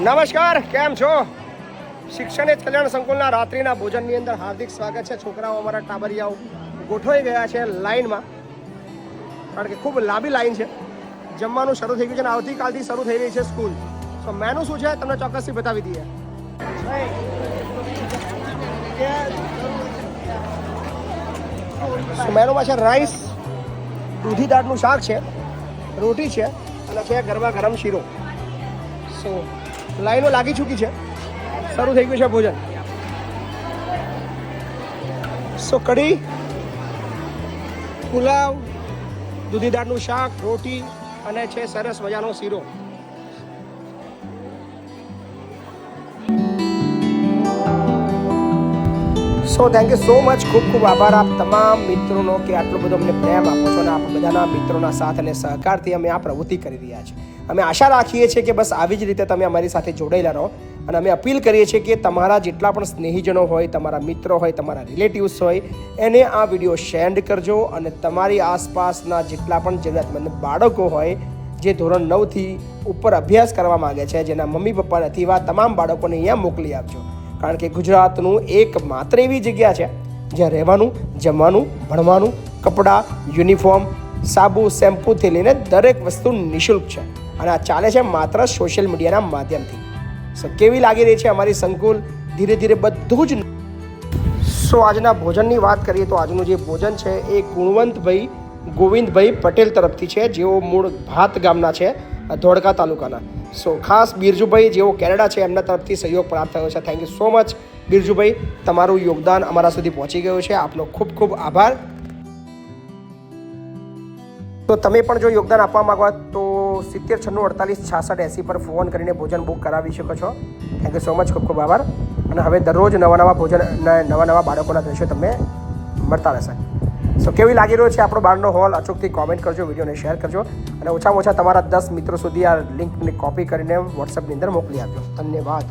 નમસ્કાર, કેમ છો? શિક્ષણ જ કલ્યાણ સંકુલના રાત્રિના ભોજનની અંદર હાર્દિક સ્વાગત છે. છોકરાઓ અમારા ટાબરિયાઓ ગોઠવાઈ ગયા છે લાઈનમાં, કારણ કે ખૂબ લાંબી લાઈન છે. જમવાનું શરૂ થઈ ગયું છે અને આવતીકાલથી શરૂ થઈ રહી છે સ્કૂલ. તો મેનુ શું છે તમને ચોક્કસથી બતાવી દઈએ. મેનુમાં છે રાઈસ, દૂધી દાળનું શાક છે, રોટી છે અને છે ગરમા ગરમ શીરો. સો લાઈનો લાગી ચૂકી છે, શરૂ થઈ ગયું છે ભોજન. સો કઢી, પુલાવ, દૂધી દાળનું શાક, રોટી અને છે સરસ મજાનો શીરો. So thank you so much. ખૂબ ખૂબ આભાર આપ તમામ મિત્રોનો કે આટલો બધો અમને પ્રેમ આપો છો અને આપ બધાના મિત્રોના સાથ અને સહકારથી અમે આ પ્રવૃત્તિ કરી રહ્યા છીએ. અમે આશા રાખીએ છીએ કે બસ આવી જ રીતે તમે અમારી સાથે જોડાયેલા રહો અને અમે અપીલ કરીએ છીએ કે તમારા જેટલા પણ સ્નેહીજનો હોય, તમારા મિત્રો હોય, તમારા રિલેટિવ્સ હોય, એને આ વિડીયો શેર કરજો અને તમારી આસપાસના જેટલા પણ જરૂરિયાતમંદ બાળકો હોય જે ધોરણ 9થી ઉપર અભ્યાસ કરવા માગે છે, જેના મમ્મી પપ્પા નથી, એવા તમામ બાળકોને અહીંયા મોકલી આપજો. કારણ કે ગુજરાતનું એકમાત્ર એવી જગ્યા છે જ્યાં રહેવાનું, જમવાનું, ભણવાનું, કપડાં, યુનિફોર્મ, સાબુ, શેમ્પૂથી લઈને દરેક વસ્તુ નિઃશુલ્ક છે અને આ ચાલે છે માત્ર સોશિયલ મીડિયાના માધ્યમથી. સો કેવી લાગી રહી છે અમારી સંકુલ? ધીરે ધીરે બધું જ. સો આજના ભોજનની વાત કરીએ તો આજનું જે ભોજન છે એ ગુણવંતભાઈ ગોવિંદભાઈ પટેલ તરફથી છે, જેઓ મૂળ ભાત ગામના છે, ધોળકા તાલુકાના. સો ખાસ બિરજુભાઈ જેઓ કેનેડા છે એમના તરફથી સહયોગ પ્રાપ્ત થયો છે. થેન્ક યુ સો મચ બિરજુભાઈ, તમારું યોગદાન અમારા સુધી પહોંચી ગયું છે. આપનો ખૂબ ખૂબ આભાર. તો તમે પણ જો યોગદાન આપવા માંગો તો 709648 પર ફોન કરીને ભોજન બુક કરાવી શકો છો. થેન્ક યુ સો મચ, ખૂબ ખૂબ આભાર. અને હવે દરરોજ નવા ભોજન નવા બાળકોના દ્રશ્યો તમને મળતા રહેશે. સો કેવી લાગી રહ્યો છે આપણો બહારનો હોલ? અચૂકથી કોમેન્ટ કરજો, વિડીયોને શેર કરજો અને ઓછામાં ઓછા તમારા 10 મિત્રો સુધી આ લિંકની કોપી કરીને વોટ્સએપની અંદર મોકલી આપજો. ધન્યવાદ.